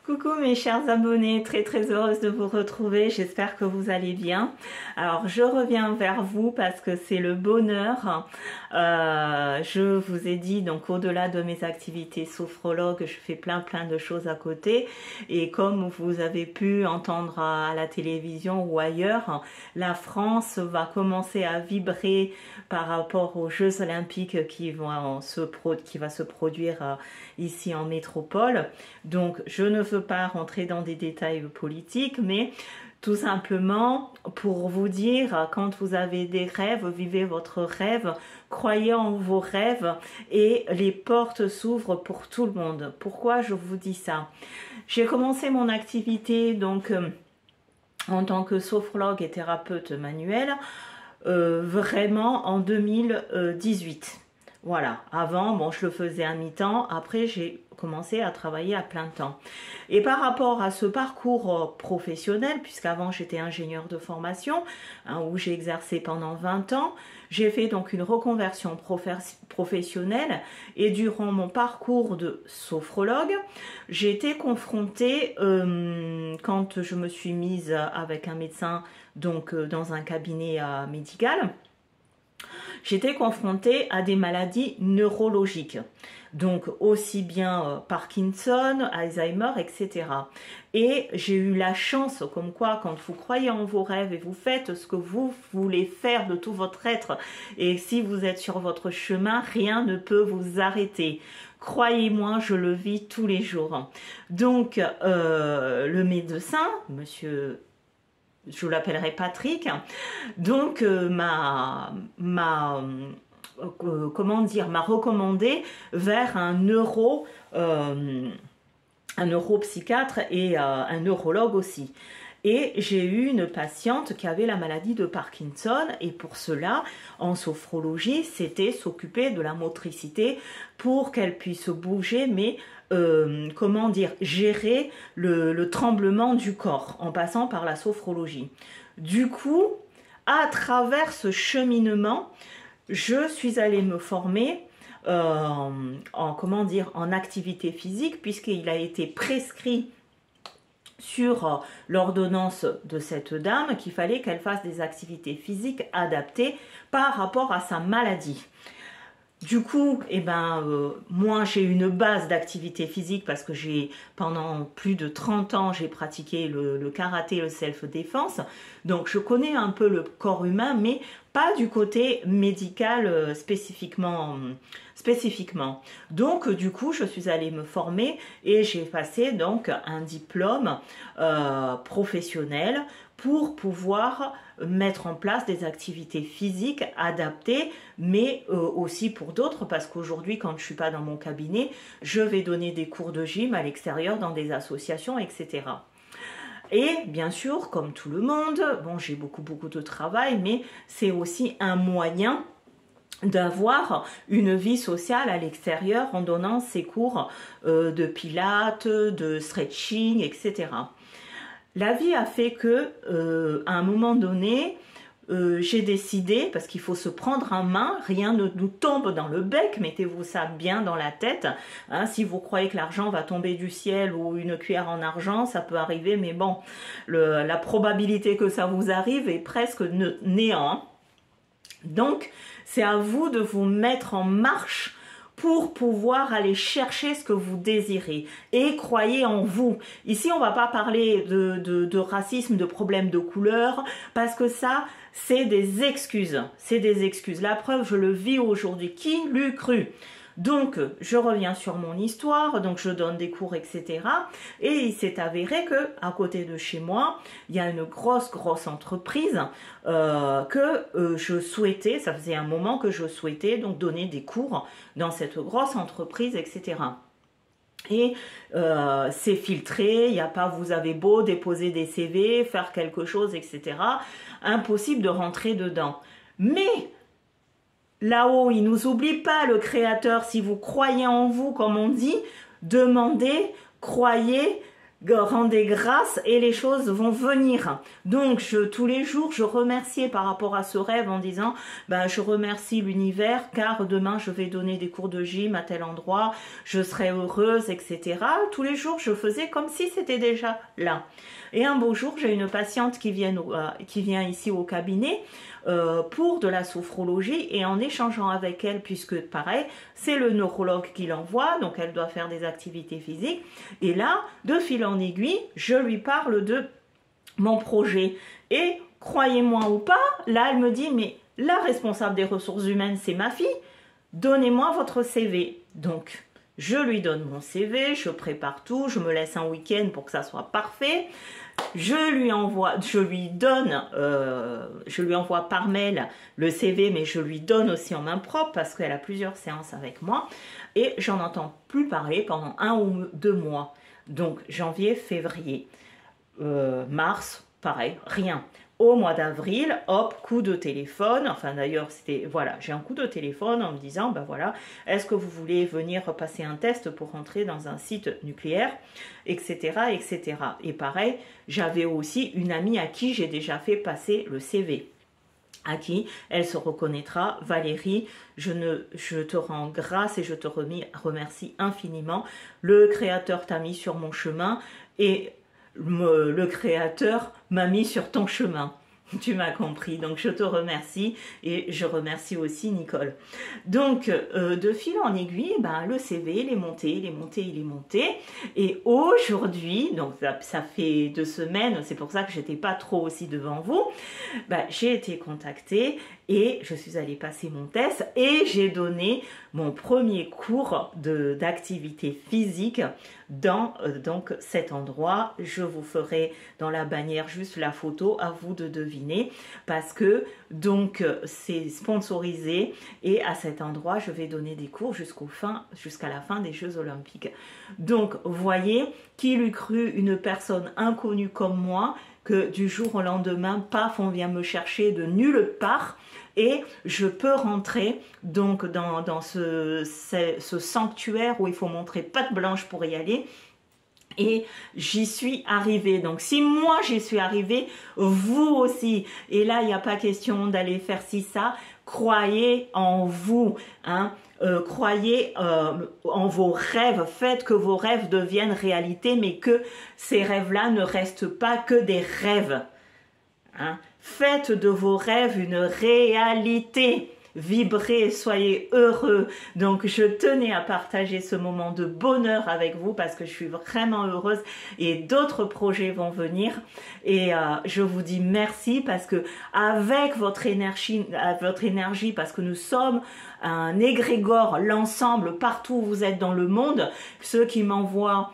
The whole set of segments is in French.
Coucou mes chers abonnés, très heureuse de vous retrouver, j'espère que vous allez bien. Alors je reviens vers vous parce que c'est le bonheur. Je vous ai dit, donc au-delà de mes activités sophrologue, je fais plein de choses à côté. Et comme vous avez pu entendre à la télévision ou ailleurs, la France va commencer à vibrer par rapport aux Jeux Olympiques qui va se produire ici en métropole. Donc je ne veux pas rentrer dans des détails politiques, mais tout simplement pour vous dire, quand vous avez des rêves, vivez votre rêve, croyez en vos rêves et les portes s'ouvrent pour tout le monde. Pourquoi je vous dis ça? J'ai commencé mon activité donc en tant que sophrologue et thérapeute manuel vraiment en 2018. Voilà, avant, bon, je le faisais à mi-temps, après j'ai commencé à travailler à plein temps. Et par rapport à ce parcours professionnel, puisqu'avant j'étais ingénieur de formation, où j'ai exercé pendant 20 ans, j'ai fait donc une reconversion professionnelle et durant mon parcours de sophrologue, j'ai été confrontée, quand je me suis mise avec un médecin donc dans un cabinet médical, j'étais confrontée à des maladies neurologiques, donc aussi bien Parkinson, Alzheimer, etc. Et j'ai eu la chance, comme quoi, quand vous croyez en vos rêves et vous faites ce que vous voulez faire de tout votre être, et si vous êtes sur votre chemin, rien ne peut vous arrêter. Croyez-moi, je le vis tous les jours. Donc, le médecin, monsieur... je l'appellerai Patrick, donc m'a recommandé vers un neuropsychiatre et un neurologue aussi. Et j'ai eu une patiente qui avait la maladie de Parkinson et pour cela, en sophrologie, c'était s'occuper de la motricité pour qu'elle puisse bouger, mais comment dire, gérer le tremblement du corps en passant par la sophrologie. Du coup, à travers ce cheminement, je suis allée me former en activité physique puisqu'il a été prescrit sur l'ordonnance de cette dame qu'il fallait qu'elle fasse des activités physiques adaptées par rapport à sa maladie. Du coup, moi j'ai une base d'activité physique parce que pendant plus de 30 ans, j'ai pratiqué le karaté, le self-défense. Donc je connais un peu le corps humain, mais pas du côté médical spécifiquement. Donc du coup, je suis allée me former et j'ai passé donc un diplôme professionnel pour pouvoir mettre en place des activités physiques adaptées, mais aussi pour d'autres, parce qu'aujourd'hui, quand je ne suis pas dans mon cabinet, je vais donner des cours de gym à l'extérieur dans des associations, etc. Et bien sûr, comme tout le monde, bon, j'ai beaucoup de travail, mais c'est aussi un moyen d'avoir une vie sociale à l'extérieur en donnant ces cours de pilates, de stretching, etc. La vie a fait que, à un moment donné, j'ai décidé, parce qu'il faut se prendre en main, rien ne nous tombe dans le bec, mettez-vous ça bien dans la tête. Hein, si vous croyez que l'argent va tomber du ciel ou une cuillère en argent, ça peut arriver, mais bon, la probabilité que ça vous arrive est presque néant. Hein. Donc, c'est à vous de vous mettre en marche pour pouvoir aller chercher ce que vous désirez. Et croyez en vous. Ici, on ne va pas parler de racisme, de problèmes de couleur, parce que ça, c'est des excuses. C'est des excuses. La preuve, je le vis aujourd'hui. Qui l'eût cru? Donc, je reviens sur mon histoire, donc je donne des cours, etc. Et il s'est avéré que, à côté de chez moi, il y a une grosse entreprise que je souhaitais, ça faisait un moment que je souhaitais donc donner des cours dans cette grosse entreprise, etc. Et c'est filtré, il n'y a pas, vous avez beau déposer des CV, faire quelque chose, etc. Impossible de rentrer dedans. Mais là-haut, il ne nous oublie pas, le Créateur. Si vous croyez en vous, comme on dit, demandez, croyez, rendez grâce et les choses vont venir. Donc tous les jours je remerciais par rapport à ce rêve en disant ben, je remercie l'univers car demain je vais donner des cours de gym à tel endroit, je serai heureuse, etc. Tous les jours je faisais comme si c'était déjà là. Et un beau jour j'ai une patiente qui vient ici au cabinet pour de la sophrologie, et en échangeant avec elle, puisque pareil c'est le neurologue qui l'envoie, donc elle doit faire des activités physiques, et là de fil en aiguille je lui parle de mon projet, et croyez-moi ou pas, là elle me dit mais la responsable des ressources humaines c'est ma fille, donnez-moi votre CV. Donc je lui donne mon CV, je prépare tout, je me laisse un week-end pour que ça soit parfait. Je lui envoie par mail le CV, mais je lui donne aussi en main propre parce qu'elle a plusieurs séances avec moi, et j'en entends plus parler pendant 1 ou 2 mois. Donc janvier, février, mars, pareil, rien. Au mois d'avril, hop, coup de téléphone, enfin d'ailleurs c'était, voilà, j'ai un coup de téléphone en me disant, ben voilà, est-ce que vous voulez venir passer un test pour rentrer dans un site nucléaire, etc., etc. Et pareil, j'avais aussi une amie à qui j'ai déjà fait passer le CV, à qui elle se reconnaîtra. Valérie, je te rends grâce et je te remercie infiniment. Le Créateur t'a mis sur mon chemin et le Créateur m'a mis sur ton chemin. Tu m'as compris, donc je te remercie et je remercie aussi Nicole. Donc de fil en aiguille, ben, le CV il est monté, il est monté, il est monté, et aujourd'hui, donc ça fait 2 semaines, c'est pour ça que j'étais pas trop aussi devant vous, ben, j'ai été contactée et je suis allée passer mon test et j'ai donné mon premier cours d'activité physique dans donc cet endroit. Je vous ferai dans la bannière juste la photo, à vous de deviner, parce que donc c'est sponsorisé et à cet endroit je vais donner des cours jusqu'à la fin des Jeux Olympiques. Donc voyez, qui l'eût cru, une personne inconnue comme moi, que du jour au lendemain, paf, on vient me chercher de nulle part et je peux rentrer donc dans ce sanctuaire où il faut montrer patte blanche pour y aller. Et j'y suis arrivée. Donc si moi j'y suis arrivée, vous aussi. Et là il n'y a pas question d'aller faire ci, ça. Croyez en vous, hein. Croyez en vos rêves, faites que vos rêves deviennent réalité, mais que ces rêves-là ne restent pas que des rêves, hein. Faites de vos rêves une réalité. Vibrez, soyez heureux. Donc je tenais à partager ce moment de bonheur avec vous parce que je suis vraiment heureuse et d'autres projets vont venir, et je vous dis merci parce que avec votre énergie, parce que nous sommes un égrégore, l'ensemble, partout où vous êtes dans le monde, ceux qui m'envoient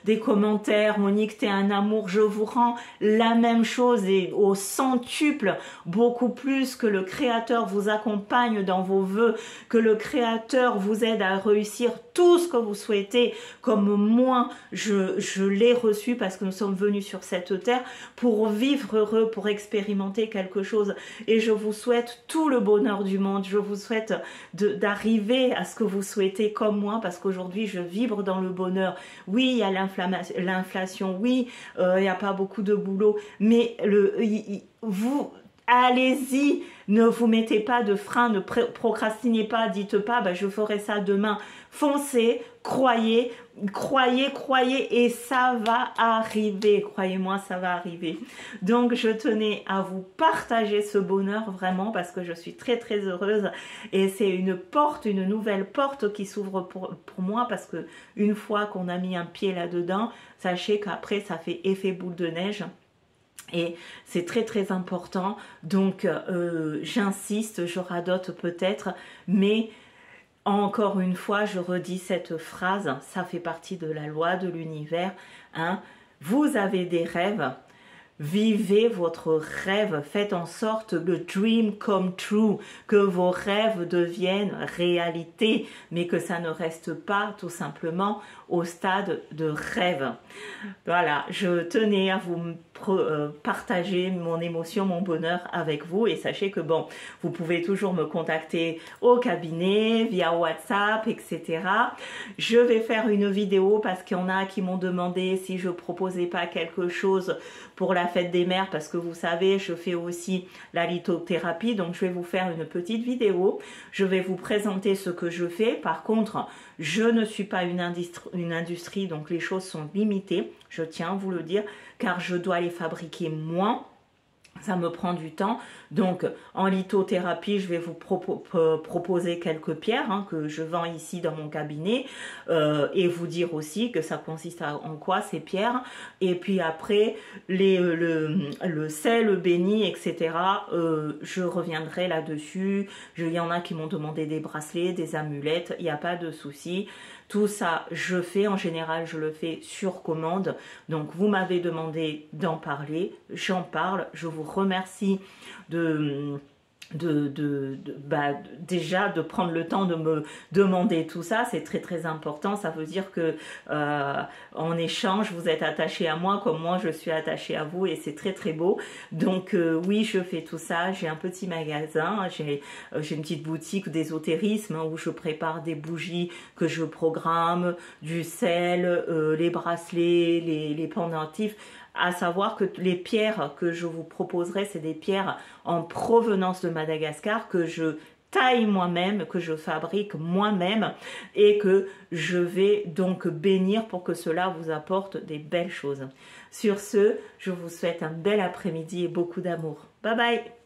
des commentaires, Monique t'es un amour, je vous rends la même chose et au centuple, beaucoup plus, que le Créateur vous accompagne dans vos vœux, que le Créateur vous aide à réussir tout ce que vous souhaitez, comme moi je l'ai reçu parce que nous sommes venus sur cette terre pour vivre heureux, pour expérimenter quelque chose, et je vous souhaite tout le bonheur du monde. Je vous souhaite d'arriver à ce que vous souhaitez comme moi, parce qu'aujourd'hui je vibre dans le bonheur. Oui, il y a l'inflation, oui, il n'y a pas beaucoup de boulot, mais vous allez-y, ne vous mettez pas de frein, ne procrastinez pas, dites pas bah, je ferai ça demain. Foncez, croyez, et ça va arriver, croyez-moi, ça va arriver. Donc je tenais à vous partager ce bonheur vraiment parce que je suis très très heureuse, et c'est une nouvelle porte qui s'ouvre pour moi, parce que une fois qu'on a mis un pied là-dedans, sachez qu'après ça fait effet boule de neige. Et c'est très très important, donc j'insiste, je radote peut-être, mais encore une fois, je redis cette phrase, ça fait partie de la loi de l'univers, hein. Vous avez des rêves, vivez votre rêve, faites en sorte le dream come true, que vos rêves deviennent réalité, mais que ça ne reste pas tout simplement au stade de rêve. Voilà, je tenais à vous partager mon émotion, mon bonheur avec vous. Et sachez que bon, vous pouvez toujours me contacter au cabinet, via WhatsApp, etc. Je vais faire une vidéo parce qu'il y en a qui m'ont demandé si je proposais pas quelque chose pour la fête des mères, parce que vous savez, je fais aussi la lithothérapie, donc je vais vous faire une petite vidéo. Je vais vous présenter ce que je fais. Par contre, je ne suis pas une industrie, donc les choses sont limitées, je tiens à vous le dire, car je dois les fabriquer moins. Ça me prend du temps. Donc, en lithothérapie, je vais vous proposer quelques pierres que je vends ici dans mon cabinet et vous dire aussi que ça consiste en quoi ces pierres. Et puis après, le sel béni, etc. Je reviendrai là-dessus. Il y en a qui m'ont demandé des bracelets, des amulettes. Il n'y a pas de souci. Tout ça, je fais. En général, je le fais sur commande. Donc, vous m'avez demandé d'en parler. J'en parle. Je vous remercie déjà de prendre le temps de me demander tout ça. C'est très très important. Ça veut dire que en échange vous êtes attaché à moi comme moi je suis attachée à vous, et c'est très très beau. Donc oui, je fais tout ça. J'ai un petit magasin, j'ai une petite boutique d'ésotérisme où je prépare des bougies que je programme, du sel, les bracelets, les pendentifs. À savoir que les pierres que je vous proposerai, c'est des pierres en provenance de Madagascar que je taille moi-même, que je fabrique moi-même et que je vais donc bénir pour que cela vous apporte des belles choses. Sur ce, je vous souhaite un bel après-midi et beaucoup d'amour. Bye bye!